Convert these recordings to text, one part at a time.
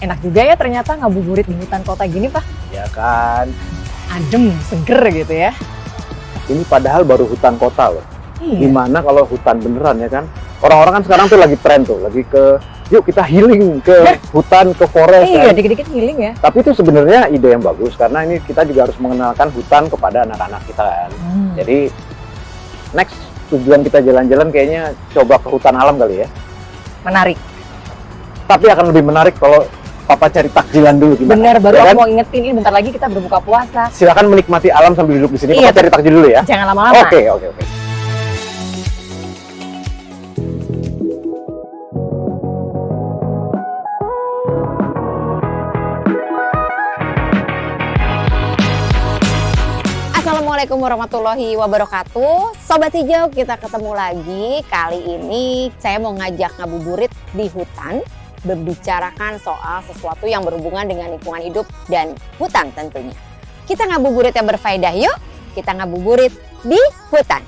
Enak juga ya ternyata ngabuburit di hutan kota gini, Pak. Ya kan, Adem, seger gitu ya. ini padahal baru hutan kota loh. Iya. Gimana kalau hutan beneran ya kan? Orang-orang kan sekarang tuh lagi tren tuh, lagi yuk kita healing ke hutan, ke forest. Iya, kan? dikit-dikit healing ya. Tapi itu sebenarnya ide yang bagus karena ini kita juga harus mengenalkan hutan kepada anak-anak kita kan. Jadi next tujuan kita jalan-jalan kayaknya coba ke hutan alam kali ya. Menarik. Tapi akan lebih menarik kalau Papa cari takjilan dulu gimana? Bener, baru Ya aku kan? mau ingetin ini bentar lagi kita berbuka puasa. Silakan menikmati alam sambil duduk di sini. Iya, Papa cari takjil dulu ya. Jangan lama-lama. Oke. Assalamualaikum warahmatullahi wabarakatuh. Sobat Hijau, kita ketemu lagi. Kali ini saya mau ngajak ngabuburit di hutan, berbicarakan soal sesuatu yang berhubungan dengan lingkungan hidup dan hutan tentunya. Kita ngabuburit yang berfaedah yuk. Kita ngabuburit di hutan.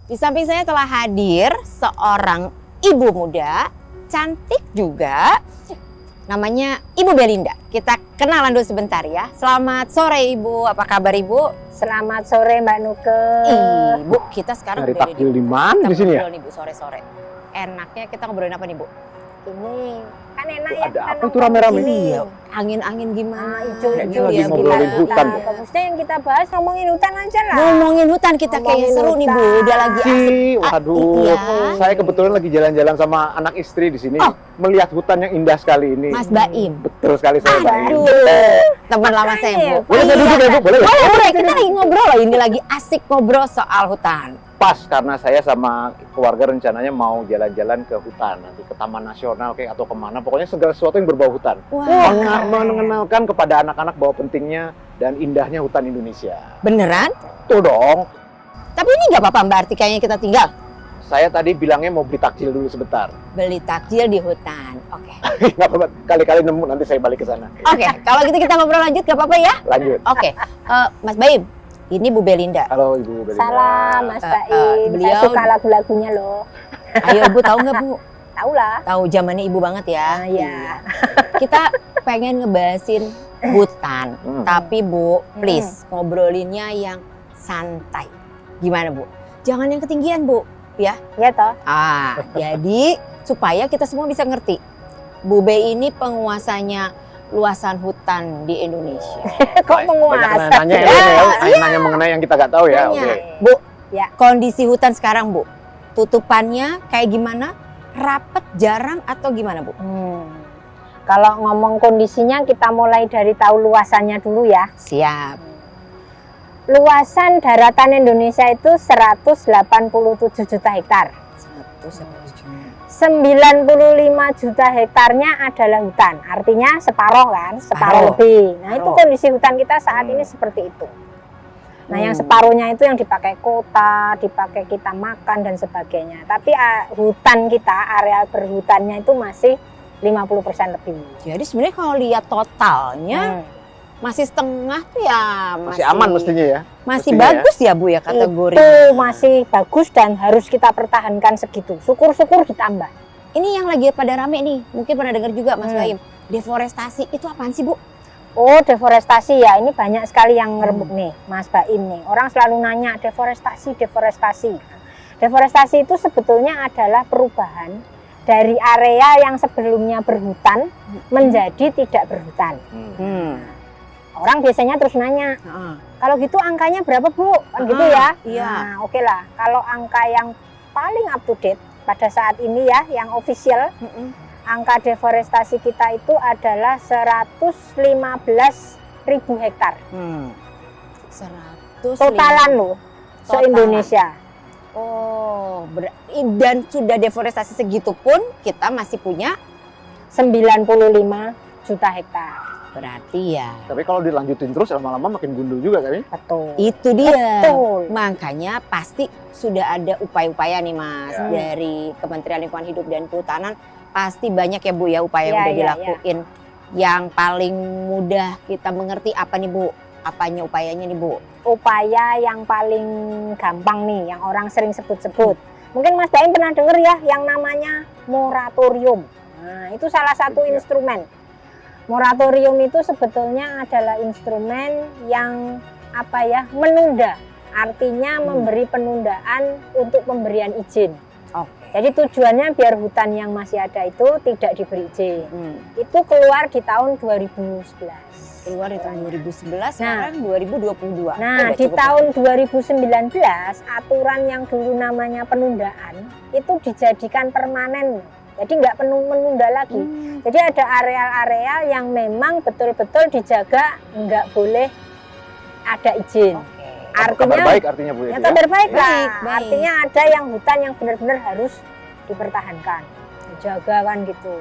Di samping saya telah hadir seorang ibu muda, cantik juga, namanya Ibu Belinda. Kita kenalan dulu sebentar ya. Selamat sore Ibu, apa kabar Ibu? Selamat sore Mbak Nuke. Ibu, kita sekarang Cari udah takjil di mana di sini ya? Ngobrol nih Bu, sore-sore. Enaknya kita ngobrolin apa nih Bu? Ini kan enak Tuh, ya. ada kita apa itu nongkrong rame-rame? di sini. Iya, angin-angin gimana? Hijau-hijau lagi ya, ngobrolin kita- hutan tuh. Bagusnya yang kita bahas ngomongin hutan aja lah. Ngomongin hutan kita kayak Ngomongin seru nih Bu, hutan. udah lagi asik. Waduh, Iya. saya kebetulan lagi jalan-jalan sama anak istri di sini, Oh. melihat hutan yang indah sekali ini. Mas Baim. Betul sekali saya Baim. Aduh, teman lama saya Bu. Boleh saya duduk ya Bu? Boleh ya? Boleh, kita lagi ngobrol loh, ini lagi asik ngobrol soal hutan. Pas karena saya sama keluarga rencananya mau jalan-jalan ke hutan, nanti ke Taman Nasional kayak atau kemana, pokoknya segala sesuatu yang berbau hutan. Wah, Mengenalkan kepada anak-anak bahwa pentingnya dan indahnya hutan Indonesia. beneran? Tuh dong, Tapi ini nggak apa-apa Mbak Arti, kayaknya kita tinggal saya tadi bilangnya mau beli takjil dulu sebentar. beli takjil di hutan. Oke, Nggak apa-apa, kali-kali nemu nanti saya balik ke sana. oke. Kalau gitu kita ngobrol lanjut, nggak apa-apa ya? Lanjut. Oke, Mas Baim, ini Bu Belinda. Halo Ibu Belinda. Salam Mas Baim. Saya beliau- suka lagu-lagunya loh. Ayo Bu, tahu nggak Bu? Tahu lah. Tahu zamannya Ibu banget ya. Nah, iya. Kita pengen ngebahasin hutan, Hmm. tapi Bu, please ngobrolinnya yang santai. Gimana Bu? Jangan yang ketinggian Bu, ya. Ya toh. Jadi supaya kita semua bisa ngerti, Bu Be ini penguasanya luasan hutan di Indonesia. Kok Banyak penguasa? nanya ya, nanya mengenai yang kita nggak tahu ya. Nanya. Oke. Bu, Ya. kondisi hutan sekarang Bu, tutupannya kayak gimana? Rapet, jarang atau gimana Bu? Kalau ngomong kondisinya kita mulai dari tahu luasannya dulu ya. Siap. Luasan daratan Indonesia itu 187 juta hektar. 95 juta hektarnya adalah hutan. Artinya separoh kan, separoh lebih. Nah, itu Separoh. kondisi hutan kita saat ini seperti itu. Nah, yang separuhnya itu yang dipakai kota, dipakai kita makan dan sebagainya. Tapi hutan kita, area berhutannya itu masih 50% lebih. Jadi sebenarnya kalau lihat totalnya masih setengah tuh ya Masih aman mestinya ya. masih mestinya bagus ya Bu ya kategori. Itu masih bagus dan harus kita pertahankan segitu. Syukur-syukur ditambah. Ini yang lagi pada rame nih, mungkin pernah dengar juga Mas Hmm. Baim. Deforestasi itu apaan sih Bu? Oh, deforestasi ya, ini banyak sekali yang ngerembuk nih, Mas Baim nih. Orang selalu nanya deforestasi, deforestasi. Deforestasi itu sebetulnya adalah perubahan dari area yang sebelumnya berhutan menjadi tidak berhutan. Orang biasanya terus nanya, kalau gitu angkanya berapa Bu? Kan gitu ya. Iya. Nah, oke lah. Kalau angka yang paling up to date pada saat ini ya, yang official, angka deforestasi kita itu adalah 115.000 hektar. 100 Totalan loh, Totalan. se-Indonesia. Oh, dan sudah deforestasi segitu pun kita masih punya 95 juta hektar. berarti ya. Tapi kalau dilanjutin terus lama-lama makin gundul juga kan? Betul. Itu dia. Betul. Makanya pasti sudah ada upaya-upaya nih Mas Ya. dari Kementerian Lingkungan Hidup dan Kehutanan. Pasti banyak ya Bu ya upaya yang Ya, udah ya, dilakuin yang paling mudah kita mengerti apa nih Bu? Apanya upayanya nih Bu? Upaya yang paling gampang nih, yang orang sering sebut-sebut. Mungkin Mas Baim pernah dengar ya yang namanya moratorium. Nah, itu salah satu Iya. instrumen. Moratorium itu sebetulnya adalah instrumen yang apa ya, menunda. Artinya memberi penundaan untuk pemberian izin. Oke. Jadi tujuannya biar hutan yang masih ada itu tidak diberi izin. Itu keluar di tahun 2011. Keluar di tahun 2011, sekarang 2022. Nah, Udah di cukup tahun 2019 aturan yang dulu namanya penundaan itu dijadikan permanen. Jadi nggak menunda lagi. Jadi ada area-area yang memang betul-betul dijaga, nggak boleh ada izin. Oke. Artinya Kabar baik artinya Bu ya ya. kabar baik lah. Baik, baik. Artinya ada yang hutan yang benar-benar harus dipertahankan, dijaga kan gitu.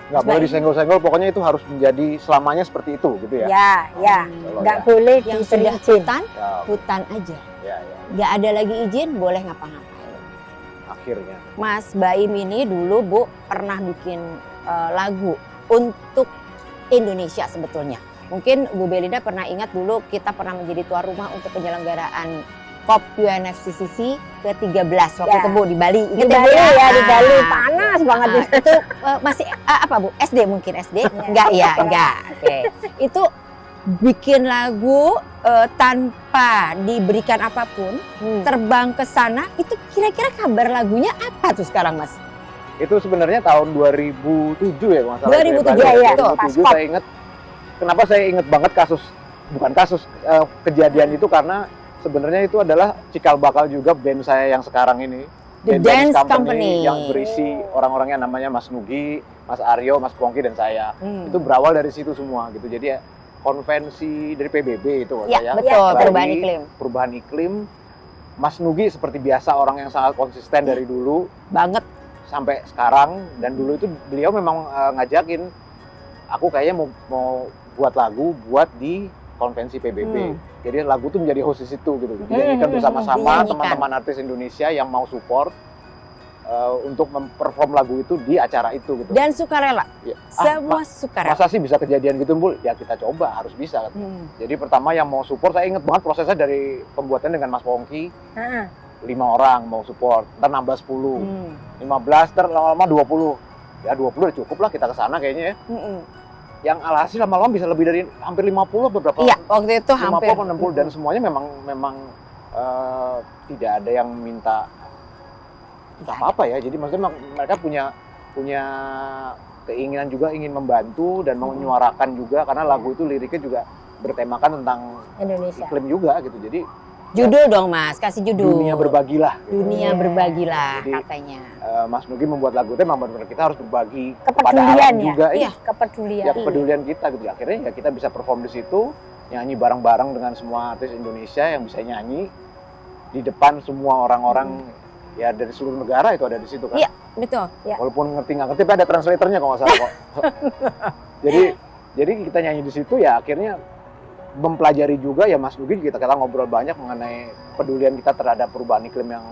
Nggak boleh disenggol-senggol, pokoknya itu harus menjadi selamanya seperti itu gitu ya. Ya, Kalau nggak ya. boleh Yang diberi sudah izin. hutan, Ya, hutan aja. ya, ya. Nggak ada lagi izin, boleh ngapa-ngapain. Akhirnya. Mas Baim ini dulu Bu pernah bikin lagu untuk Indonesia sebetulnya. Mungkin Bu Belinda pernah ingat dulu kita pernah menjadi tuan rumah untuk penyelenggaraan COP UNFCCC ke-13 waktu Ya. itu Bu di Bali. Di Ingat Bali Bu ya, di Bali Ah, panas banget ah, itu. itu masih apa Bu? SD mungkin SD? Enggak ya, enggak. Oke. Itu bikin lagu tanpa diberikan apapun, terbang ke sana, itu kira-kira kabar lagunya apa tuh sekarang Mas? Itu sebenarnya tahun 2007 ya kalau nggak salah. 2007, ya, 2007 pas saya ingat. Kenapa saya ingat banget bukan kasus kejadian itu karena sebenarnya itu adalah cikal bakal juga band saya yang sekarang ini. The Band Dance Company. yang berisi orang-orangnya namanya Mas Nugi, Mas Aryo, Mas Pongki dan saya. Hmm. Itu berawal dari situ semua gitu. Jadi ya, konvensi dari PBB itu Ya, saya. betul, Bali, perubahan iklim. Perubahan iklim. Mas Nugi seperti biasa orang yang sangat konsisten dari dulu Banget. sampai sekarang, dan dulu itu beliau memang ngajakin aku kayaknya mau buat lagu buat di konvensi PBB. Jadi lagu tuh menjadi host di situ gitu. Dinyanyikan bersama-sama Dinyanyikan. teman-teman artis Indonesia yang mau support untuk memperform lagu itu di acara itu gitu. Dan sukarela. Ya. Semua sukarela. Masa sih bisa kejadian gitu, Bu? Ya kita coba, harus bisa. Jadi pertama yang mau support, saya ingat banget prosesnya dari pembuatan dengan Mas Pongki. 5 orang mau support, ntar nambah 10, 15, ntar lama-lama 20. Ya 20 udah cukup lah kita ke sana kayaknya ya. Yang alhasil lama-lama bisa lebih dari hampir 50 beberapa. Iya, waktu itu 50 hampir. atau 60 dan semuanya memang tidak ada yang minta apa ya. Jadi maksudnya mereka punya keinginan juga ingin membantu dan mau menyuarakan juga karena lagu itu liriknya juga bertemakan tentang Indonesia. iklim juga gitu. Jadi Judul dong Mas, kasih judul. dunia berbagilah. Gitu. Dunia berbagilah Jadi, katanya. Mas Nugi membuat lagu itu memang benar-benar kita harus berbagi kepada Kepedulian alam ya? juga. Iya. Kepedulian. Ya kepedulian kita gitu. Akhirnya ya kita bisa perform di situ, nyanyi bareng-bareng dengan semua artis Indonesia yang bisa nyanyi di depan semua orang-orang ya dari seluruh negara itu ada di situ kan. Iya, betul. Walaupun ngerti nggak ngerti, tapi ada translatornya kalau nggak salah kok. jadi kita nyanyi di situ ya akhirnya mempelajari juga ya Mas Nugi, kita ngobrol banyak mengenai kepedulian kita terhadap perubahan iklim yang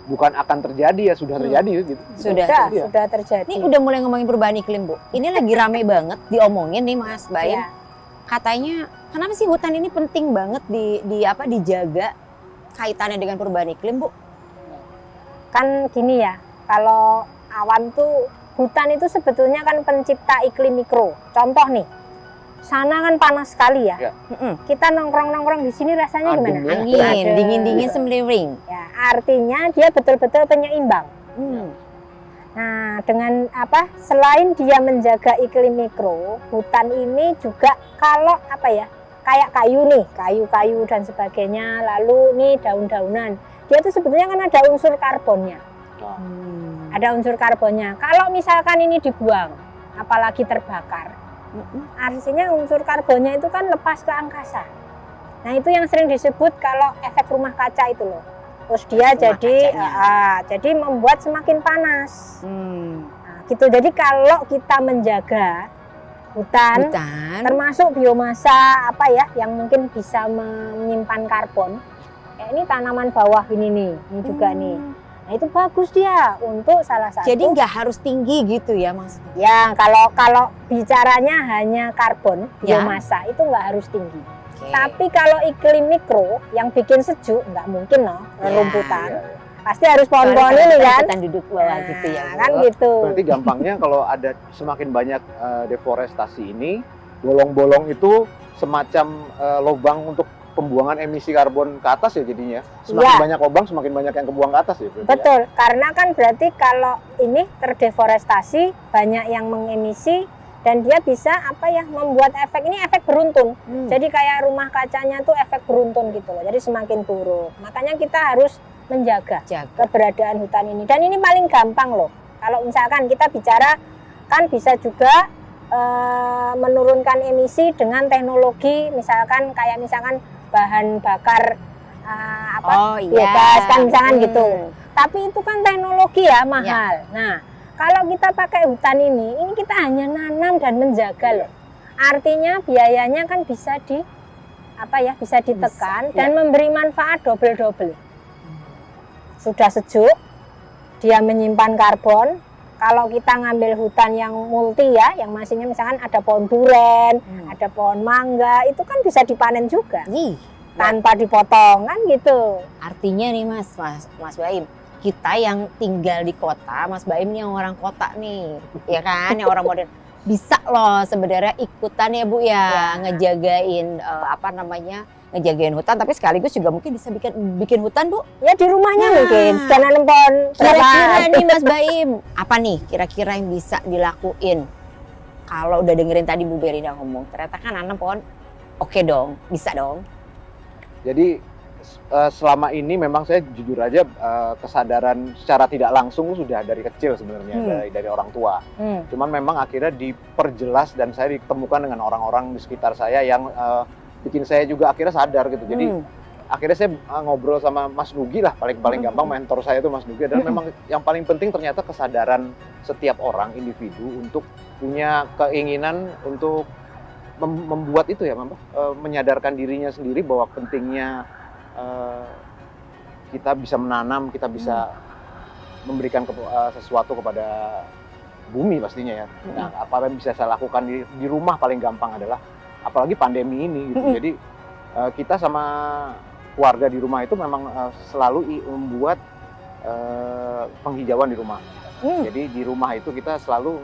bukan akan terjadi ya sudah terjadi gitu. Sudah. Sudah terjadi. Ini udah mulai ngomongin perubahan iklim Bu. Ini lagi rame banget diomongin nih Mas Baim. Ya. Katanya kenapa sih hutan ini penting banget dijaga kaitannya dengan perubahan iklim Bu? Kan gini ya, kalau awan tuh hutan itu sebetulnya kan pencipta iklim mikro. Contoh nih, sana kan panas sekali ya. Ya. Kita nongkrong-nongkrong di sini rasanya Adem gimana? ya. Angin, Adem. dingin-dingin semriwing. Ya, artinya dia betul-betul penyeimbang. Hmm. Nah, dengan apa? Selain dia menjaga iklim mikro, hutan ini juga kalau apa ya? Kayak kayu nih, kayu-kayu dan sebagainya, lalu nih daun-daunan. Dia tuh sebetulnya kan ada unsur karbonnya. Ada unsur karbonnya. Kalau misalkan ini dibuang, apalagi terbakar, artinya unsur karbonnya itu kan lepas ke angkasa. Nah, itu yang sering disebut kalau efek rumah kaca itu loh. Terus dia jadi membuat semakin panas. Nah, gitu. Jadi kalau kita menjaga hutan, termasuk biomasa apa ya yang mungkin bisa menyimpan karbon. Ini tanaman bawah ini nih, ini juga nih. Nah itu bagus dia untuk salah satu. Jadi nggak harus tinggi gitu ya Mas? Ya kalau bicaranya hanya karbon Ya. biomasa itu nggak harus tinggi. Oke. Tapi kalau iklim mikro yang bikin sejuk nggak mungkin loh rumputan. Iya. Pasti harus pohon-pohon Soalnya ini kan. ikutan duduk bawah gitu ya. Kan Bu. gitu. Berarti gampangnya kalau ada semakin banyak deforestasi ini, bolong-bolong itu semacam lubang untuk pembuangan emisi karbon ke atas ya jadinya. Semakin Iya. banyak lubang, semakin banyak yang kebuang ke atas ya. Berarti Betul, karena kan berarti kalau ini terdeforestasi banyak yang mengemisi dan dia bisa membuat efek ini efek beruntun. Jadi kayak rumah kacanya tuh efek beruntun gitu loh. Jadi semakin buruk. Makanya kita harus menjaga Jaga. keberadaan hutan ini. Dan ini paling gampang loh. Kalau misalkan kita bicara kan bisa juga menurunkan emisi dengan teknologi misalkan bahan bakar Oh iya. biogas kan misalkan gitu. Hmm. Tapi itu kan teknologi ya mahal. Nah, kalau kita pakai hutan ini kita hanya nanam dan menjaga loh. Artinya biayanya kan bisa bisa ditekan Bisa, dan memberi manfaat double-double. Sudah sejuk, dia menyimpan karbon. Kalau kita ngambil hutan yang multi ya, yang masihnya misalkan ada pohon duren, ada pohon mangga, itu kan bisa dipanen juga Nih, tanpa dipotong kan gitu. artinya nih Mas Baim, kita yang tinggal di kota, Mas Baim nih yang orang kota nih, ya kan, yang orang modern, bisa loh sebenarnya ikutan ya Bu ya, ngejagain ngejagain hutan, tapi sekaligus juga mungkin bisa bikin hutan Bu. Ya di rumahnya Nah. mungkin, sudah nanam pohon Kira-kira berapa. nih Mas Baim, apa nih kira-kira yang bisa dilakuin? Kalau udah dengerin tadi Bu Berina ngomong, ternyata kan nanam pohon, oke dong, bisa dong. Jadi selama ini memang saya jujur aja kesadaran secara tidak langsung sudah dari kecil sebenarnya dari orang tua. Cuman memang akhirnya diperjelas dan saya ditemukan dengan orang-orang di sekitar saya yang bikin saya juga akhirnya sadar gitu. Jadi akhirnya saya ngobrol sama Mas Nugi lah, paling gampang mentor saya itu Mas Nugi. Dan memang yang paling penting ternyata kesadaran setiap orang individu untuk punya keinginan untuk membuat itu ya, menyadarkan dirinya sendiri bahwa pentingnya kita bisa menanam, kita bisa memberikan sesuatu kepada bumi pastinya ya. Nah, apa yang bisa saya lakukan di rumah paling gampang adalah apalagi pandemi ini gitu. Jadi kita sama keluarga di rumah itu memang selalu membuat penghijauan di rumah. Jadi di rumah itu kita selalu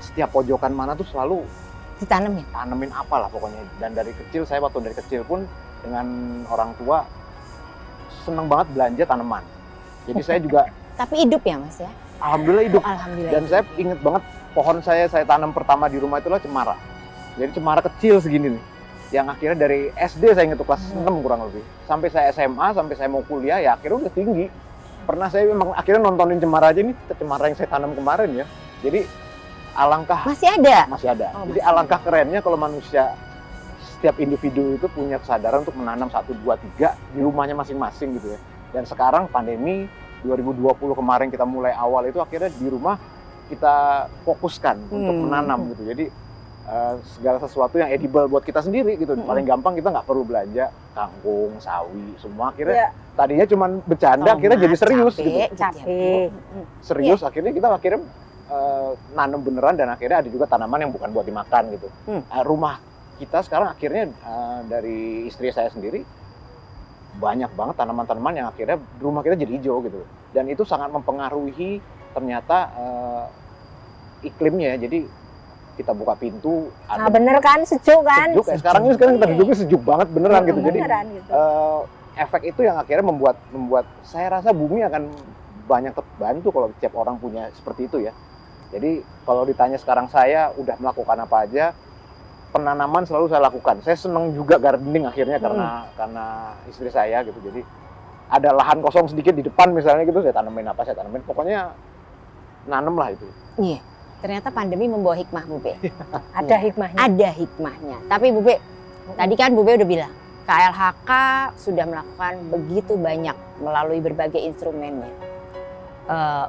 setiap pojokan mana tuh selalu Ditanam ya? tanemin apalah pokoknya. Dan dari kecil saya waktu dari kecil pun dengan orang tua seneng banget belanja tanaman. Jadi saya juga Tapi hidup ya Mas ya? alhamdulillah hidup. Alhamdulillah. Dan saya inget banget pohon saya tanam pertama di rumah itulah cemara. Jadi cemara kecil segini nih. Yang akhirnya dari SD saya inget tuh kelas 6 kurang lebih. Sampai saya SMA, sampai saya mau kuliah ya akhirnya udah tinggi. Pernah saya memang akhirnya nontonin cemara aja nih, cemara yang saya tanam kemarin ya. Jadi alangkah Masih ada? masih ada. Oh, Jadi masih alangkah kerennya kalau manusia setiap individu itu punya kesadaran untuk menanam 1, 2, 3 di rumahnya masing-masing gitu ya. Dan sekarang pandemi 2020 kemarin kita mulai awal itu akhirnya di rumah kita fokuskan untuk menanam gitu. Jadi segala sesuatu yang edible buat kita sendiri gitu. Paling gampang kita nggak perlu belanja kangkung, sawi, semua akhirnya tadinya cuma bercanda, akhirnya jadi serius gitu. Cabe. Serius akhirnya kita nanam beneran dan akhirnya ada juga tanaman yang bukan buat dimakan gitu. Rumah kita sekarang akhirnya dari istri saya sendiri banyak banget tanaman-tanaman yang akhirnya rumah kita jadi hijau gitu. Dan itu sangat mempengaruhi ternyata iklimnya. Jadi kita buka pintu, Nah bener kan, sejuk kan? sejuk. Sekarang kita duduknya sejuk banget beneran gitu. Jadi Beneran gitu. efek itu yang akhirnya membuat saya rasa bumi akan banyak terbantu kalau setiap orang punya seperti itu ya. Jadi kalau ditanya sekarang saya udah melakukan apa aja, penanaman selalu saya lakukan. Saya senang juga gardening akhirnya karena istri saya gitu. Jadi ada lahan kosong sedikit di depan misalnya gitu, saya tanamin apa, saya tanamin. Pokoknya nanem lah itu. Iya. Ternyata pandemi membawa hikmah Bu Be. Ada hikmahnya. Ada hikmahnya. Tapi Bu Be, tadi kan Bu Be udah bilang, KLHK sudah melakukan begitu banyak melalui berbagai instrumennya.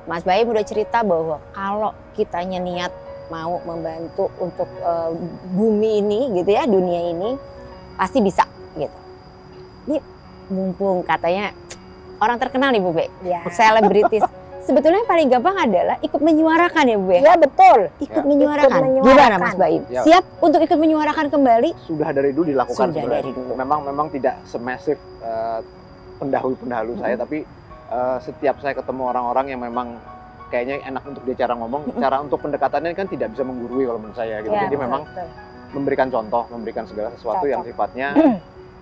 Mas Baim udah cerita bahwa kalau kitanya niat mau membantu untuk bumi ini gitu ya, dunia ini pasti bisa gitu. Ini mumpung katanya orang terkenal nih Bu Be, Ya. selebritis. Sebetulnya yang paling gampang adalah ikut menyuarakan ya Bu Be. Ya betul. Ikut Ya. menyuarakan. Ikut Gimana menyuarakan. Mas Baim? Ya. Siap untuk ikut menyuarakan kembali? Sudah dari dulu dilakukan Sudah sebenarnya. dari dulu. Memang tidak semasif pendahulu saya, tapi setiap saya ketemu orang-orang yang memang kayaknya enak untuk dia cara ngomong, cara untuk pendekatannya kan tidak bisa menggurui kalau menurut saya gitu. Ya, Jadi betul, memang betul. memberikan contoh, memberikan segala sesuatu Cocok. yang sifatnya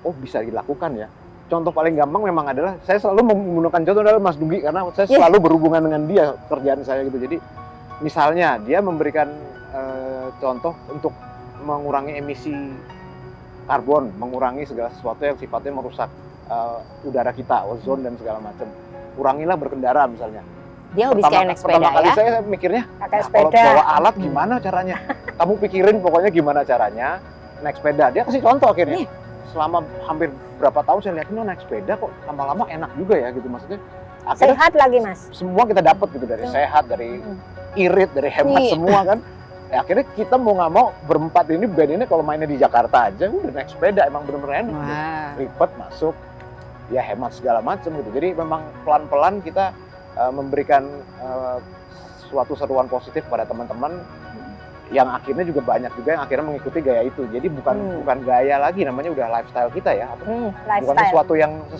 oh bisa dilakukan ya. Contoh paling gampang memang adalah saya selalu menggunakan contoh adalah Mas Dugi karena saya selalu berhubungan dengan dia kerjaan saya gitu. Jadi misalnya dia memberikan contoh untuk mengurangi emisi karbon, mengurangi segala sesuatu yang sifatnya merusak udara kita, ozon dan segala macam. Kurangilah berkendara misalnya. Dia hobi sekali naik sepeda pertama kali ya. saya mikirnya, Pakai nah, kalau sepeda. bawa alat gimana caranya? Kamu pikirin pokoknya gimana caranya naik sepeda. Dia kasih contoh akhirnya. Iya. Selama hampir berapa tahun saya lihat naik sepeda kok lama-lama enak juga ya gitu maksudnya. Akhirnya Sehat lagi Mas. semua kita dapat gitu dari sehat, dari irit, dari hemat Iya. semua kan. Ya, akhirnya kita mau nggak mau berempat ini band ini kalau mainnya di Jakarta aja udah naik sepeda emang bener-bener enak. Gitu. Wah. Ribet masuk, ya hemat segala macam gitu. Jadi memang pelan-pelan kita memberikan suatu seruan positif pada teman-teman yang akhirnya juga banyak juga yang akhirnya mengikuti gaya itu. Jadi bukan gaya lagi, namanya udah lifestyle kita ya. Bukan Lifestyle.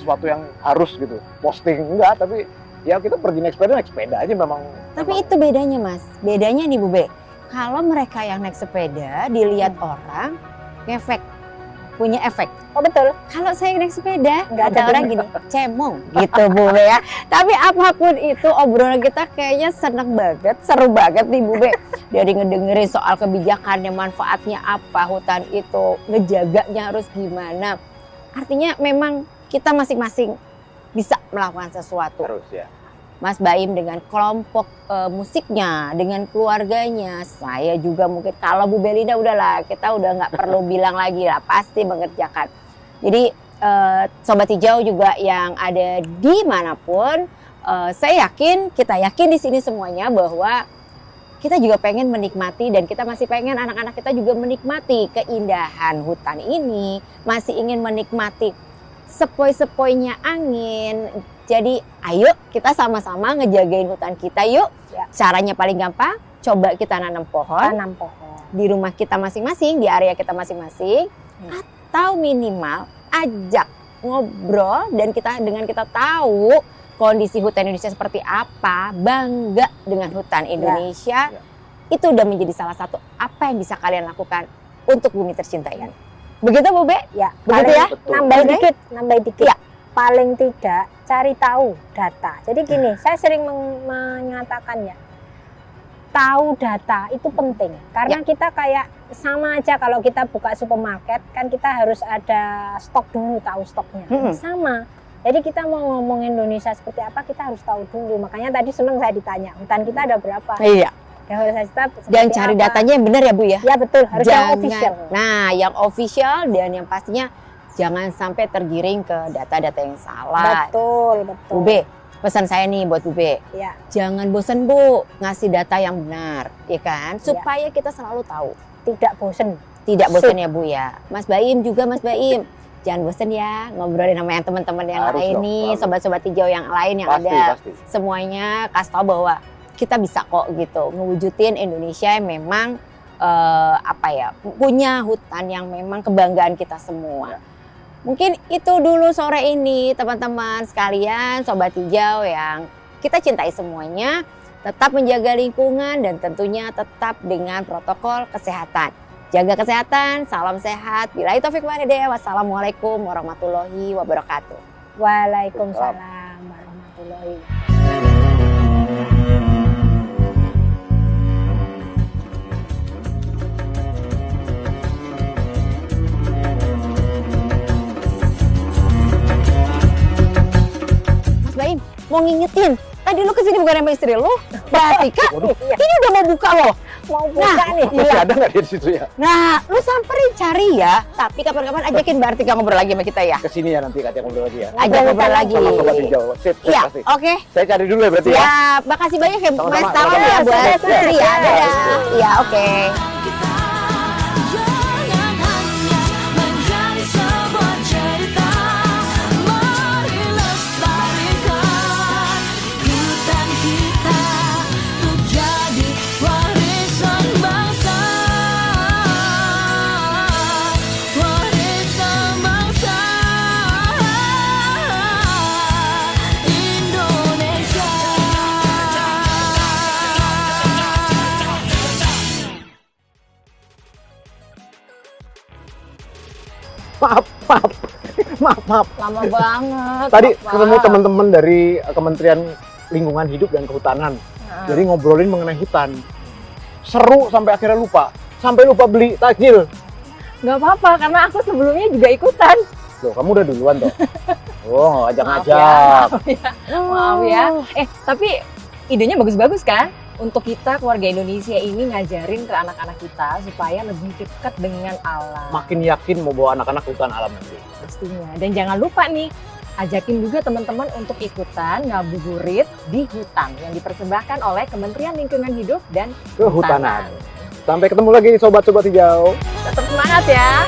sesuatu yang harus gitu posting enggak, tapi ya kita pergi naik sepeda aja memang. Tapi itu bedanya Mas. Bedanya nih Bu Be. Kalau mereka yang naik sepeda dilihat orang ngefek, punya efek. Oh betul. Kalau saya naik sepeda, Nggak ada ada orang gini, cemong gitu Bu Be ya. Tapi apapun itu obrolan kita kayaknya seneng banget, seru banget nih Bu Be. Dari ngedengerin soal kebijakannya, manfaatnya apa, hutan itu, ngejaganya harus gimana. Artinya memang kita masing-masing bisa melakukan sesuatu. Harus ya. Mas Baim dengan kelompok musiknya, dengan keluarganya, saya juga mungkin kalau Bu Belinda udahlah, kita udah nggak perlu bilang lagi lah, pasti mengerjakan. Jadi Sobat Hijau juga yang ada dimanapun, saya yakin, kita yakin di sini semuanya bahwa kita juga pengen menikmati dan kita masih pengen anak-anak kita juga menikmati keindahan hutan ini, masih ingin menikmati sepoi-sepoinya angin. Jadi ayo kita sama-sama ngejagain hutan kita yuk. Ya. Caranya paling gampang, coba kita nanam pohon Tanam pohon. di rumah kita masing-masing, di area kita masing-masing, atau minimal ajak ngobrol dan dengan kita tahu kondisi hutan Indonesia seperti apa, bangga dengan hutan Indonesia. Ya. Itu udah menjadi salah satu apa yang bisa kalian lakukan untuk bumi tercinta ini. Begitu Bu Be? Ya, Begitu paling ya? Betul. Nambahin Oke. dikit. Ya. Paling tidak cari tahu data. Jadi gini, saya sering menyatakan ya, tahu data itu penting. Karena kita kayak sama aja kalau kita buka supermarket, kan kita harus ada stok dulu, tahu stoknya. Sama. Jadi kita mau ngomong Indonesia seperti apa, kita harus tahu dulu. Makanya tadi seneng saya ditanya, hutan kita ada berapa? Iya. Deforestasi kita seperti Dan cari apa? datanya yang benar ya Bu ya. Ya betul, harus yang official. Nah, yang official dan yang pastinya jangan sampai tergiring ke data-data yang salah. Betul. Bu Be, pesan saya nih buat Bu Be. Ya. Jangan bosan Bu ngasih data yang benar, ya kan? Supaya kita selalu tahu. Tidak bosen. Tidak bosan ya Bu ya. Mas Baim juga Mas Baim. Jangan bosan ya ngobrolin sama yang teman-teman yang Harus lain dong, nih, selalu. sobat-sobat hijau yang lain yang Pasti, ada. pasti. Semuanya kasih tahu bahwa kita bisa kok gitu ngewujudin Indonesia yang memang punya hutan yang memang kebanggaan kita semua. Mungkin itu dulu sore ini teman-teman sekalian, sobat hijau yang kita cintai semuanya, tetap menjaga lingkungan dan tentunya tetap dengan protokol kesehatan. Jaga kesehatan, salam sehat. Billahi taufiq wal hidayah. Wassalamualaikum warahmatullahi wabarakatuh. Waalaikumsalam warahmatullahi wabarakatuh. Mas Baim, mau ngingetin. Tadi lu kesini bukan sama istri lu, berarti Kak, Waduh. ini udah mau buka loh. Mau buka nih. Masih ada nggak dia di situ ya? Nah, lu samperin cari ya. Tapi kapan-kapan ajakin Mbak Artika ngobrol lagi sama kita ya. Kesini ya nanti Katya ngobrol lagi ya. Ajak ngobrol lagi. Sama Sobat Hijau. Sip, Iya, pasti. oke. Saya cari dulu ya berarti ya. Siap. Makasih banyak ya Mas. Sama-sama, Salam sama-sama. ya buat Siap, istri ya. siap. Dadah. Iya, oke. Jangan hanya menjadi sebuah cerita, mari lestarikan Maaf. Lama banget. Tadi Bapak. ketemu teman-teman dari Kementerian Lingkungan Hidup dan Kehutanan. Jadi ngobrolin mengenai hutan. Seru sampai akhirnya lupa. Sampai lupa beli takjil. Nggak apa-apa, karena aku sebelumnya juga ikutan. Loh, kamu udah duluan toh? Oh, Maaf ngajak-ngajak. Maaf ya. Tapi idenya bagus-bagus kan? Untuk kita keluarga Indonesia ini ngajarin ke anak-anak kita supaya lebih dekat dengan alam. Makin yakin mau bawa anak-anak hutan alam nanti. Pastinya. Dan jangan lupa nih, ajakin juga teman-teman untuk ikutan ngabuburit di hutan yang dipersembahkan oleh Kementerian Lingkungan Hidup dan Kehutanan. Sampai ketemu lagi Sobat-Sobat Hijau. Tetap semangat ya.